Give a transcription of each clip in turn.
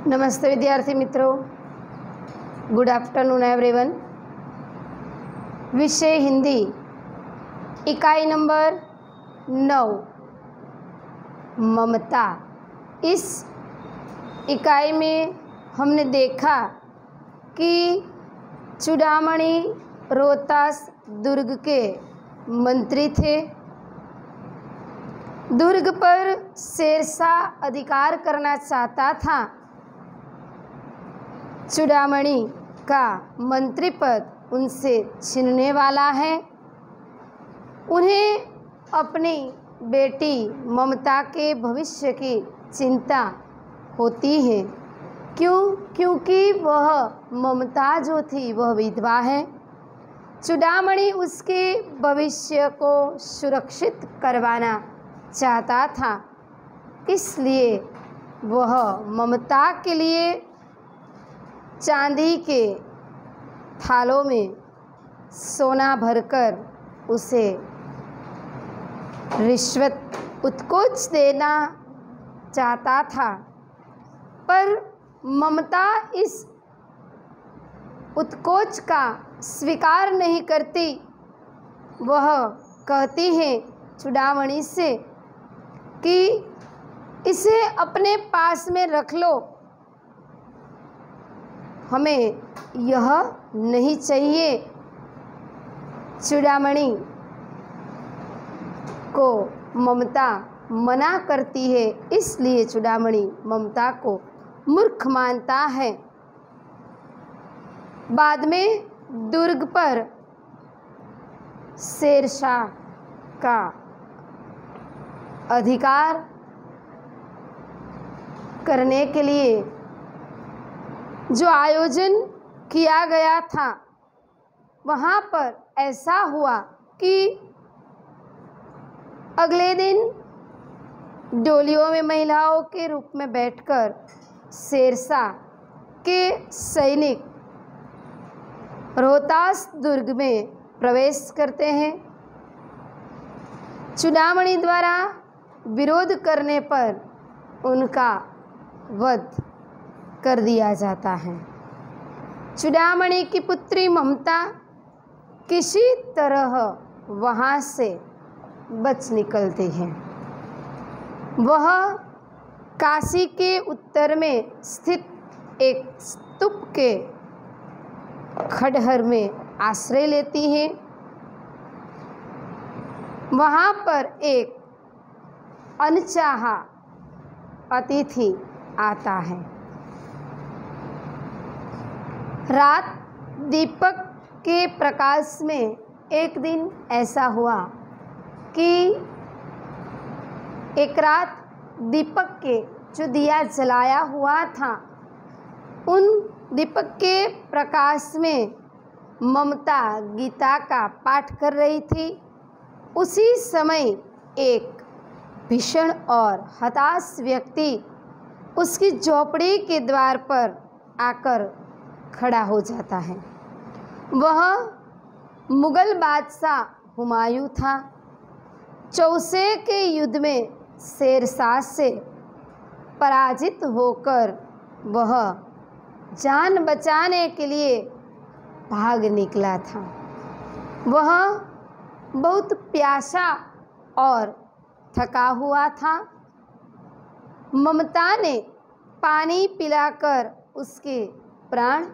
नमस्ते विद्यार्थी मित्रों, गुड आफ्टरनून एवरीवन। विषय हिंदी, इकाई नंबर 9, ममता। इस इकाई में हमने देखा कि चूड़ामणि रोहतास दुर्ग के मंत्री थे। दुर्ग पर शेरशाह अधिकार करना चाहता था। चूड़ामणि का मंत्री पद उनसे छीनने वाला है। उन्हें अपनी बेटी ममता के भविष्य की चिंता होती है। क्योंकि वह ममता जो थी वह विधवा है। चूड़ामणि उसके भविष्य को सुरक्षित करवाना चाहता था, इसलिए वह ममता के लिए चांदी के थालों में सोना भरकर उसे रिश्वत उत्कोच देना चाहता था, पर ममता इस उत्कोच का स्वीकार नहीं करती। वह कहती है चूड़ामणि से कि इसे अपने पास में रख लो, हमें यह नहीं चाहिए। चूड़ामणि को ममता मना करती है, इसलिए चूड़ामणि ममता को मूर्ख मानता है। बाद में दुर्ग पर शेरशाह का अधिकार करने के लिए जो आयोजन किया गया था, वहाँ पर ऐसा हुआ कि अगले दिन डोलियों में महिलाओं के रूप में बैठकर शेरशाह के सैनिक रोहतास दुर्ग में प्रवेश करते हैं। चूड़ामणि द्वारा विरोध करने पर उनका वध कर दिया जाता है। चूड़ामणि की पुत्री ममता किसी तरह वहाँ से बच निकलती है। वह काशी के उत्तर में स्थित एक स्तूप के खंडहर में आश्रय लेती है। वहाँ पर एक अनचाहा अतिथि आता है। रात दीपक के प्रकाश में एक दिन ऐसा हुआ कि एक रात दीपक के जो दिया जलाया हुआ था, उन दीपक के प्रकाश में ममता गीता का पाठ कर रही थी। उसी समय एक भीषण और हताश व्यक्ति उसकी झोपड़ी के द्वार पर आकर खड़ा हो जाता है। वह मुगल बादशाह हुमायूं था। चौसे के युद्ध में शेरशाह से पराजित होकर वह जान बचाने के लिए भाग निकला था। वह बहुत प्यासा और थका हुआ था। ममता ने पानी पिलाकर उसके प्राण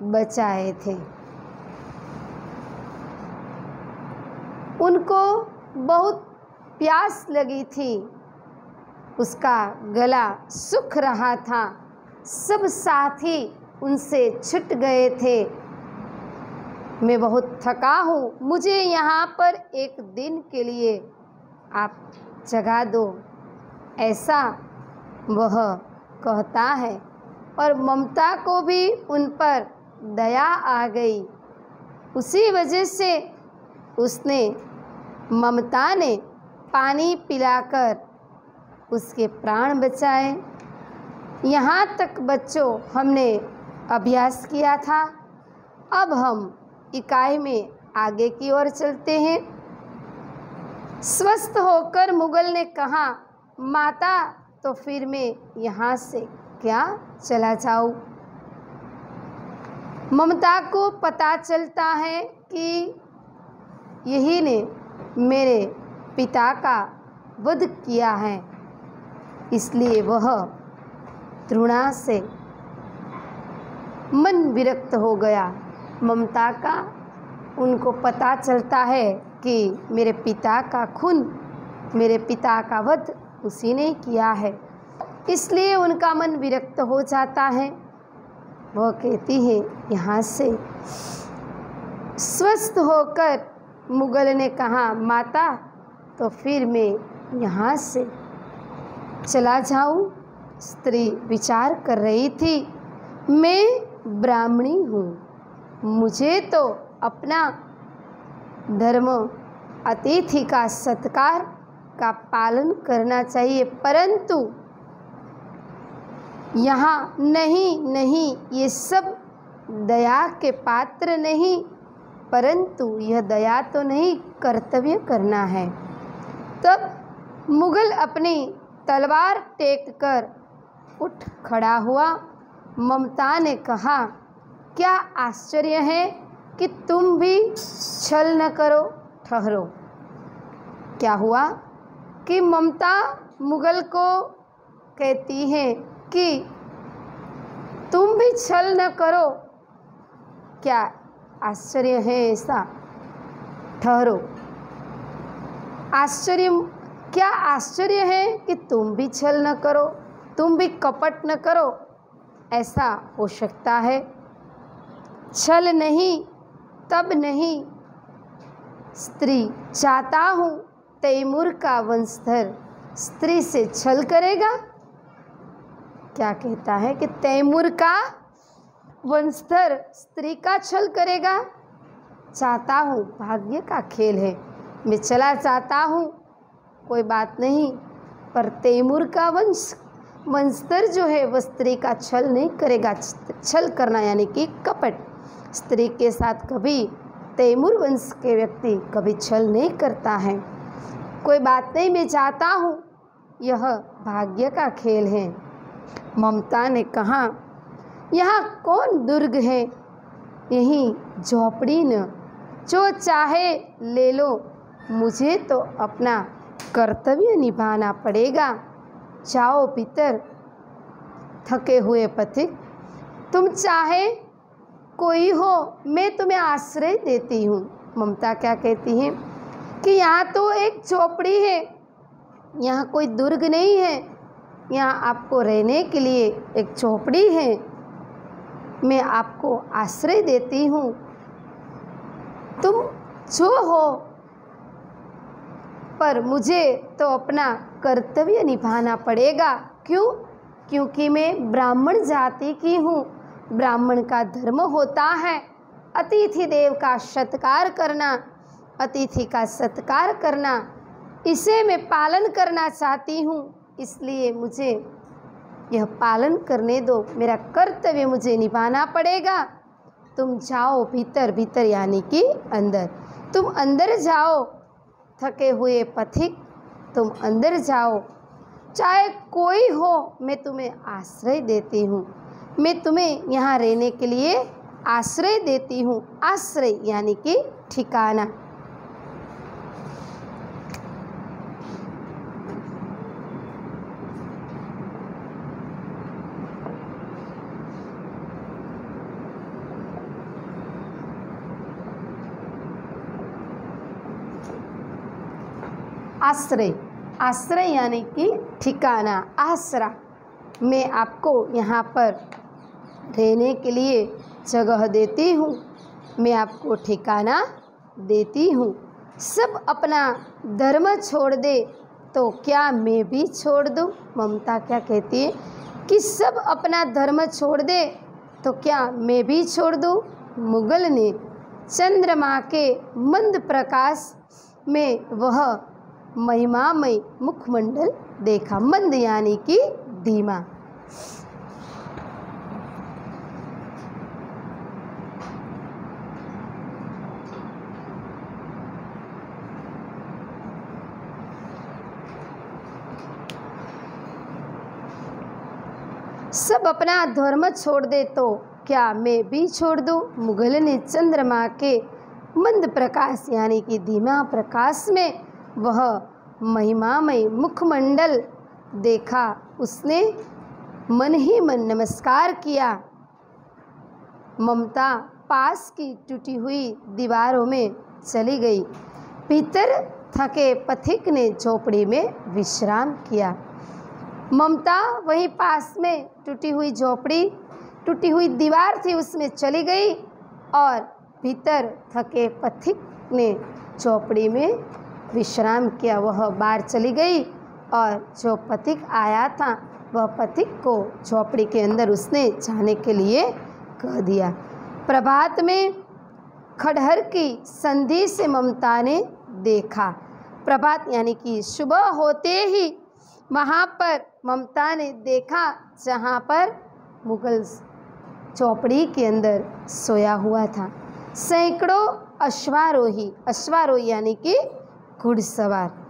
बचाए थे। उनको बहुत प्यास लगी थी, उसका गला सूख रहा था। सब साथी उनसे छूट गए थे। मैं बहुत थका हूँ, मुझे यहाँ पर एक दिन के लिए आप जगा दो, ऐसा वह कहता है। और ममता को भी उन पर दया आ गई। उसी वजह से ममता ने पानी पिलाकर उसके प्राण बचाए। यहाँ तक बच्चों हमने अभ्यास किया था। अब हम इकाई में आगे की ओर चलते हैं। स्वस्थ होकर मुगल ने कहा, माता तो फिर मैं यहाँ से क्या चला जाऊं। ममता को पता चलता है कि यही ने मेरे पिता का वध किया है, इसलिए वह तृणा से मन विरक्त हो गया। ममता का उनको पता चलता है कि मेरे पिता का खून, मेरे पिता का वध उसी ने किया है, इसलिए उनका मन विरक्त हो जाता है। वह कहती है, यहाँ से स्वस्थ होकर मुगल ने कहा, माता तो फिर मैं यहाँ से चला जाऊँ। स्त्री विचार कर रही थी, मैं ब्राह्मणी हूँ, मुझे तो अपना धर्म अतिथि का सत्कार का पालन करना चाहिए, परंतु यहाँ नहीं, ये सब दया के पात्र नहीं, परंतु यह दया तो नहीं, कर्तव्य करना है। तब मुगल अपनी तलवार टेक कर उठ खड़ा हुआ। ममता ने कहा, क्या आश्चर्य है कि तुम भी छल न करो, ठहरो। क्या हुआ कि ममता मुगल को कहती है कि तुम भी छल न करो, क्या आश्चर्य है ऐसा, ठहरो। क्या आश्चर्य है कि तुम भी छल न करो, तुम भी कपट न करो, ऐसा हो सकता है। छल नहीं, तब नहीं। स्त्री चाहता हूँ तैमूर का वंशधर स्त्री से छल करेगा। क्या कहता है कि तैमूर का वंशधर स्त्री का छल करेगा। चाहता हूँ, भाग्य का खेल है, मैं चला जाता हूँ, कोई बात नहीं, पर तैमूर का वंशधर जो है वह स्त्री का छल नहीं करेगा। छल करना यानी कि कपट। स्त्री के साथ कभी तैमूर वंश के व्यक्ति कभी छल नहीं करता है। कोई बात नहीं, मैं चाहता हूँ, यह भाग्य का खेल है। ममता ने कहा, यहाँ कौन दुर्ग है, यहीं झोपड़ी न, जो चाहे ले लो, मुझे तो अपना कर्तव्य निभाना पड़ेगा। जाओ भीतर, थके हुए पथिक, तुम चाहे कोई हो, मैं तुम्हें आश्रय देती हूँ। ममता क्या कहती है कि यहाँ तो एक झोपड़ी है, यहाँ कोई दुर्ग नहीं है, यहाँ आपको रहने के लिए एक झोपड़ी है, मैं आपको आश्रय देती हूँ, तुम जो हो, पर मुझे तो अपना कर्तव्य निभाना पड़ेगा। क्यों? क्योंकि मैं ब्राह्मण जाति की हूँ। ब्राह्मण का धर्म होता है अतिथि देव का सत्कार करना, अतिथि का सत्कार करना, इसे मैं पालन करना चाहती हूँ, इसलिए मुझे यह पालन करने दो, मेरा कर्तव्य मुझे निभाना पड़ेगा। तुम जाओ भीतर, भीतर यानी कि अंदर, तुम अंदर जाओ, थके हुए पथिक, तुम अंदर जाओ, चाहे कोई हो, मैं तुम्हें आश्रय देती हूँ, मैं तुम्हें यहाँ रहने के लिए आश्रय देती हूँ। आश्रय यानी कि ठिकाना। आश्रय, आश्रय यानी कि ठिकाना, आसरा। मैं आपको यहाँ पर रहने के लिए जगह देती हूँ, मैं आपको ठिकाना देती हूँ। सब अपना धर्म छोड़ दे तो क्या मैं भी छोड़ दूँ? ममता क्या कहती है कि सब अपना धर्म छोड़ दे तो क्या मैं भी छोड़ दूँ? मुगल ने चंद्रमा के मंद प्रकाश में वह महिमामय मुखमंडल देखा। मंद यानी कि धीमा। सब अपना धर्म छोड़ दे तो क्या मैं भी छोड़ दूँ। मुगल ने चंद्रमा के मंद प्रकाश यानी कि धीमा प्रकाश में वह महिमामय मुखमंडल देखा। उसने मन ही मन नमस्कार किया। ममता पास की टूटी हुई दीवारों में चली गई। भीतर थके पथिक ने झोपड़ी में विश्राम किया। ममता वहीं पास में टूटी हुई झोपड़ी, टूटी हुई दीवार थी, उसमें चली गई और भीतर थके पथिक ने झोपड़ी में विश्राम किया। वह बाहर चली गई और जो पथिक आया था वह पथिक को झोपड़ी के अंदर उसने जाने के लिए कह दिया। प्रभात में खड़हर की संधि से ममता ने देखा। प्रभात यानी कि सुबह होते ही वहाँ पर ममता ने देखा जहाँ पर मुगल झोपड़ी के अंदर सोया हुआ था सैकड़ों अश्वारोही, अश्वारोही यानी कि घुड़सवार।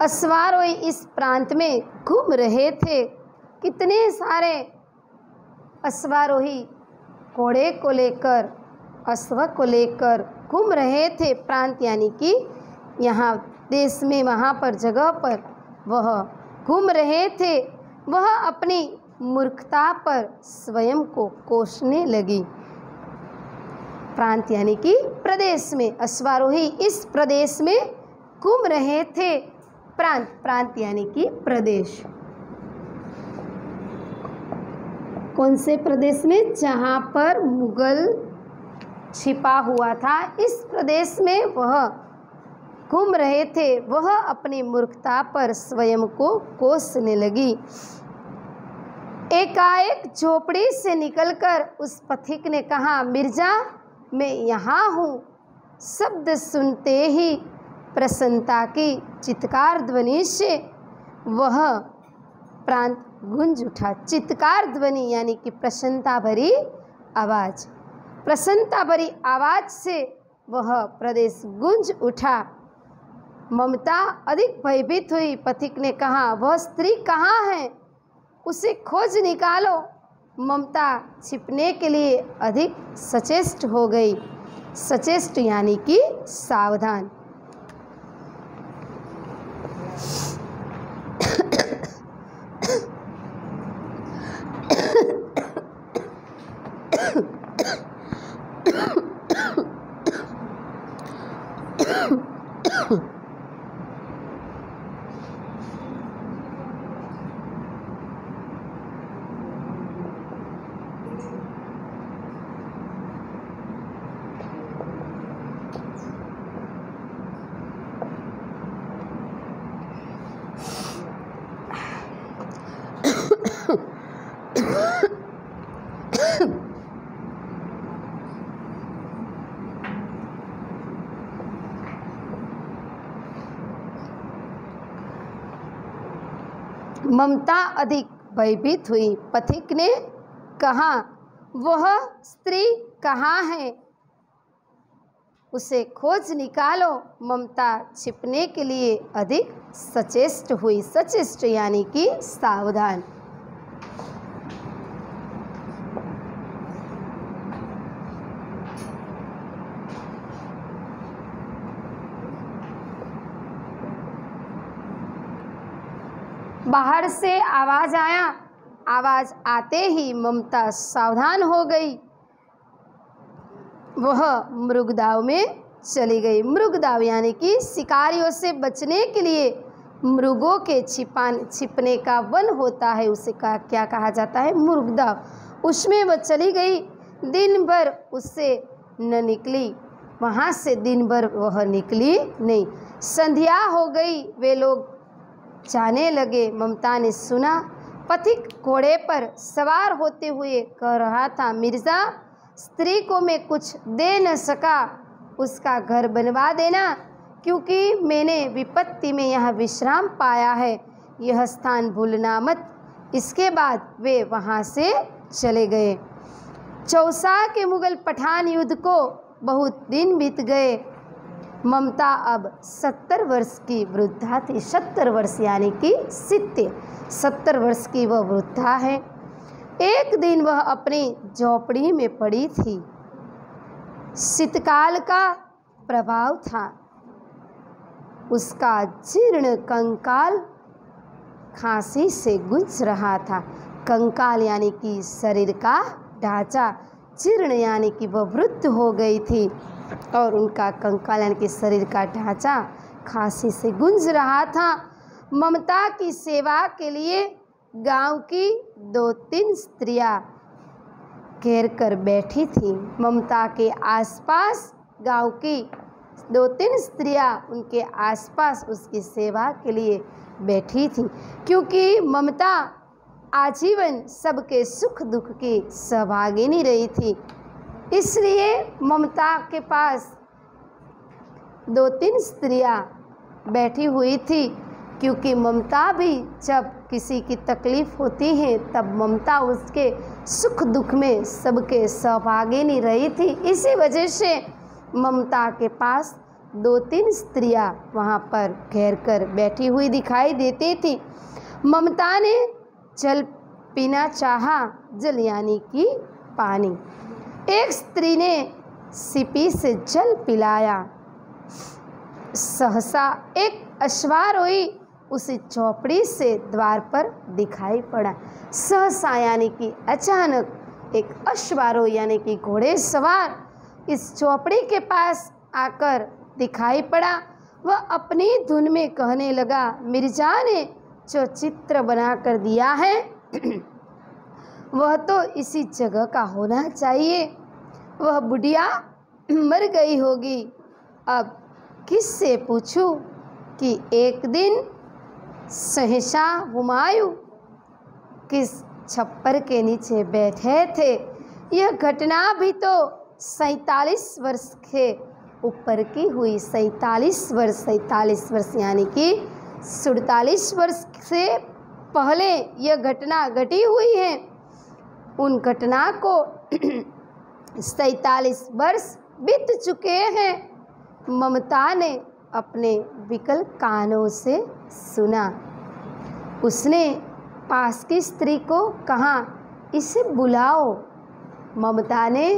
अश्वारोही इस प्रांत में घूम रहे थे। कितने सारे अश्वारोही घोड़े को लेकर, अश्व को लेकर घूम रहे थे। प्रांत यानी कि यहाँ देश में, वहाँ पर जगह पर वह घूम रहे थे। वह अपनी मूर्खता पर स्वयं को कोसने लगी। प्रांत यानी कि प्रदेश में, अश्वारोही इस प्रदेश में घूम रहे थे। प्रांत, प्रांत यानी कि प्रदेश। कौन से प्रदेश में? जहाँ पर मुगल छिपा हुआ था, इस प्रदेश में वह घूम रहे थे। वह अपनी मूर्खता पर स्वयं को कोसने लगी। एकाएक झोपड़ी से निकलकर उस पथिक ने कहा, मिर्जा मैं यहाँ हूँ। शब्द सुनते ही प्रसन्नता की चित्कार ध्वनि से वह प्रांत गूंज उठा। चित्कार ध्वनि यानी कि प्रसन्नता भरी आवाज़, प्रसन्नता भरी आवाज़ से वह प्रदेश गूंज उठा। ममता अधिक भयभीत हुई। पथिक ने कहा, वह स्त्री कहाँ है? उसे खोज निकालो। ममता छिपने के लिए अधिक सचेष्ट हो गई। सचेष्ट यानी कि सावधान। ममता अधिक भयभीत हुई। पथिक ने कहा, वह स्त्री कहाँ है? उसे खोज निकालो। ममता छिपने के लिए अधिक सचेष्ट हुई। सचेष्ट यानी कि सावधान। बाहर से आवाज आया। आवाज आते ही ममता सावधान हो गई। वह मृगदाव में चली गई। मृगदाव यानी कि शिकारियों से बचने के लिए मृगों के छिपने का वन होता है, उसे क्या कहा जाता है? मृगदाव। उसमें वह चली गई। दिन भर उससे न निकली। वहाँ से दिन भर वह निकली नहीं। संध्या हो गई। वे लोग जाने लगे। ममता ने सुना पथिक घोड़े पर सवार होते हुए कह रहा था, मिर्जा स्त्री को मैं कुछ दे न सका उसका घर बनवा देना, क्योंकि मैंने विपत्ति में यह विश्राम पाया है, यह स्थान भूलना मत। इसके बाद वे वहाँ से चले गए। चौसा के मुगल पठान युद्ध को बहुत दिन बीत गए। ममता अब 70 वर्ष की वृद्धा थी। 70 वर्ष यानी कि 70 वर्ष की वह वृद्धा है। एक दिन वह अपनी झोपड़ी में पड़ी थी। शीतकाल का प्रभाव था। उसका जीर्ण कंकाल खांसी से गूंज रहा था। कंकाल यानी कि शरीर का ढांचा, जीर्ण यानी कि वह वृद्ध हो गई थी और उनका कंकाल यानी कि शरीर का ढांचा खांसी से गूंज रहा था। ममता की सेवा के लिए गांव की 2-3 स्त्रियां घेर कर बैठी थी। ममता के आसपास गांव की 2-3 स्त्रियां उनके आसपास उसकी सेवा के लिए बैठी थी, क्योंकि ममता आजीवन सबके सुख दुख की सहभागिनी रही थी। इसलिए ममता के पास 2-3 स्त्रियां बैठी हुई थी, क्योंकि ममता भी जब किसी की तकलीफ़ होती है तब ममता उसके सुख दुख में सबके सहभागिनी रही थी। इसी वजह से ममता के पास 2-3 स्त्रियां वहाँ पर घेर कर बैठी हुई दिखाई देती थी। ममता ने जल पीना चाहा, जल यानी कि पानी। एक स्त्री ने सीपी से जल पिलाया। सहसा एक अश्वारोही उसी झोपड़ी से द्वार पर दिखाई पड़ा। सहसा यानी कि अचानक एक अश्वारोही यानी कि घोड़े सवार इस झोपड़ी के पास आकर दिखाई पड़ा। वह अपनी धुन में कहने लगा, मिर्जा ने जो चित्र बना कर दिया है वह तो इसी जगह का होना चाहिए। वह बुढ़िया मर गई होगी। अब किससे पूछूं कि एक दिन शहंशाह हुमायूं किस छप्पर के नीचे बैठे थे। यह घटना भी तो 47 वर्ष के ऊपर की हुई। 47 वर्ष यानी कि 47 वर्ष से पहले यह घटना घटी हुई है। उन घटना को 47 वर्ष बीत चुके हैं। ममता ने अपने विकल कानों से सुना। उसने पास की स्त्री को कहा, इसे बुलाओ। ममता ने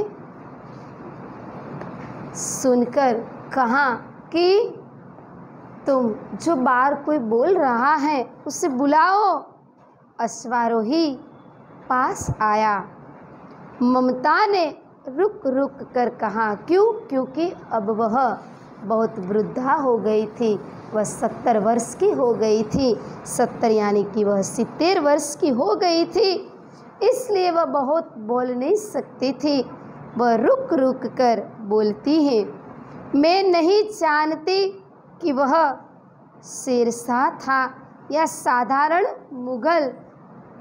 सुनकर कहा कि तुम जो बाहर कोई बोल रहा है उसे बुलाओ। अश्वारोही पास आया। ममता ने रुक रुक कर कहा, क्यों? क्योंकि अब वह बहुत वृद्धा हो गई थी। वह 70 वर्ष की हो गई थी। 70 यानी कि वह 70 वर्ष की हो गई थी, इसलिए वह बहुत बोल नहीं सकती थी। वह रुक रुक कर बोलती है, मैं नहीं जानती कि वह शेरशाह था या साधारण मुगल।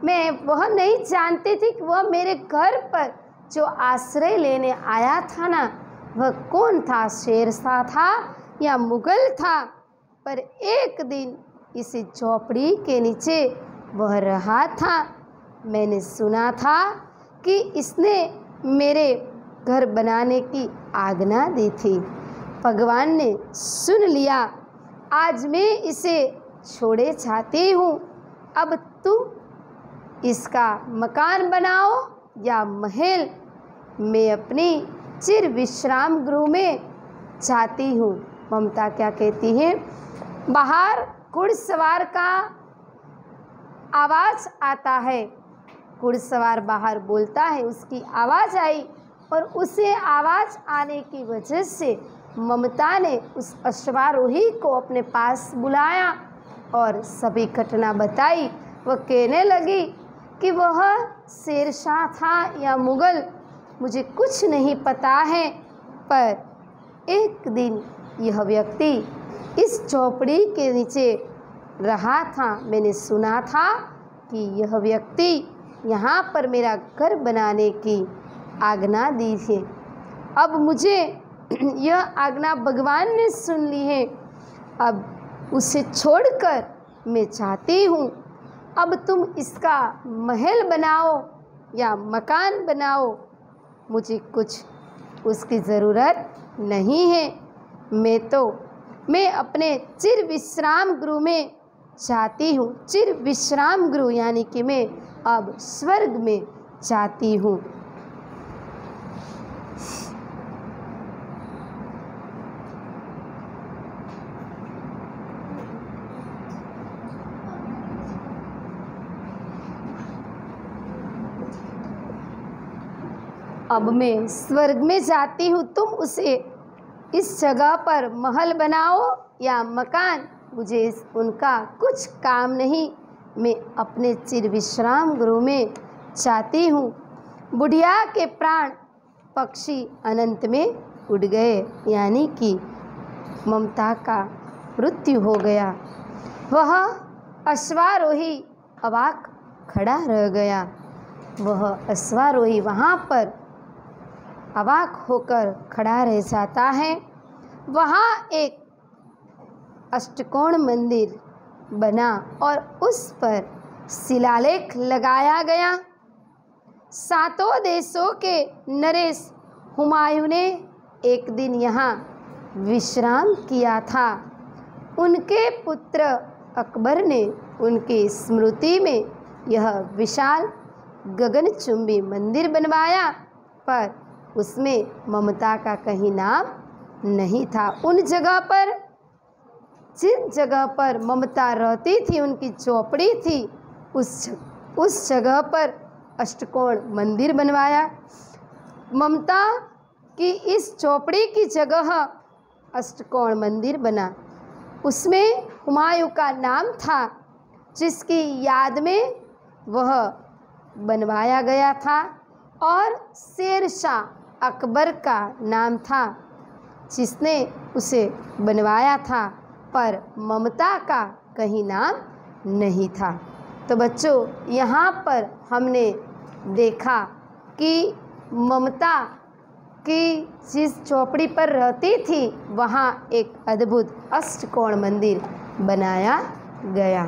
मैं वह नहीं जानती थी कि वह मेरे घर पर जो आश्रय लेने आया था ना, वह कौन था, शेरशाह था या मुगल था। पर एक दिन इसी झोपड़ी के नीचे वह रहा था। मैंने सुना था कि इसने मेरे घर बनाने की आज्ञा दी थी। भगवान ने सुन लिया। आज मैं इसे छोड़े चाहती हूँ। अब तुम इसका मकान बनाओ या महल। मैं अपनी चिर विश्राम गृह में जाती हूँ। ममता क्या कहती है, बाहर घुड़सवार का आवाज़ आता है। घुड़सवार बाहर बोलता है, उसकी आवाज़ आई और उसे आवाज़ आने की वजह से ममता ने उस अश्वारोही को अपने पास बुलाया और सभी घटना बताई। वह कहने लगी कि वह शेरशाह था या मुगल, मुझे कुछ नहीं पता है, पर एक दिन यह व्यक्ति इस झोपड़ी के नीचे रहा था। मैंने सुना था कि यह व्यक्ति यहाँ पर मेरा घर बनाने की आज्ञा दी है। अब मुझे यह आज्ञा भगवान ने सुन ली है, अब उसे छोड़कर मैं चाहती हूँ अब तुम इसका महल बनाओ या मकान बनाओ, मुझे कुछ उसकी ज़रूरत नहीं है। मैं अपने चिर विश्राम गृह में चाहती हूँ। चिर विश्राम गृह यानी कि मैं अब स्वर्ग में चाहती हूँ। अब मैं स्वर्ग में जाती हूँ, तुम उसे इस जगह पर महल बनाओ या मकान, मुझे उनका कुछ काम नहीं। मैं अपने चिर विश्राम गृह में चाहती हूँ। बुढ़िया के प्राण पक्षी अनंत में उड़ गए, यानी कि ममता का मृत्यु हो गया। वह अश्वारोही अवाक खड़ा रह गया। वह अश्वारोही वहाँ पर अवाक होकर खड़ा रह जाता है। वहाँ एक अष्टकोण मंदिर बना और उस पर शिलालेख लगाया गया। 7 देशों के नरेश हुमायूं ने एक दिन यहाँ विश्राम किया था। उनके पुत्र अकबर ने उनकी स्मृति में यह विशाल गगनचुंबी मंदिर बनवाया, पर उसमें ममता का कहीं नाम नहीं था। उन जगह पर, जिस जगह पर ममता रहती थी, उनकी चौपड़ी थी, उस जगह पर अष्टकोण मंदिर बनवाया। ममता की इस चौपड़ी की जगह अष्टकोण मंदिर बना। उसमें हुमायूं का नाम था, जिसकी याद में वह बनवाया गया था, और शेरशाह अकबर का नाम था जिसने उसे बनवाया था, पर ममता का कहीं नाम नहीं था। तो बच्चों, यहाँ पर हमने देखा कि ममता की जिस चौपड़ी पर रहती थी, वहाँ एक अद्भुत अष्टकोण मंदिर बनाया गया।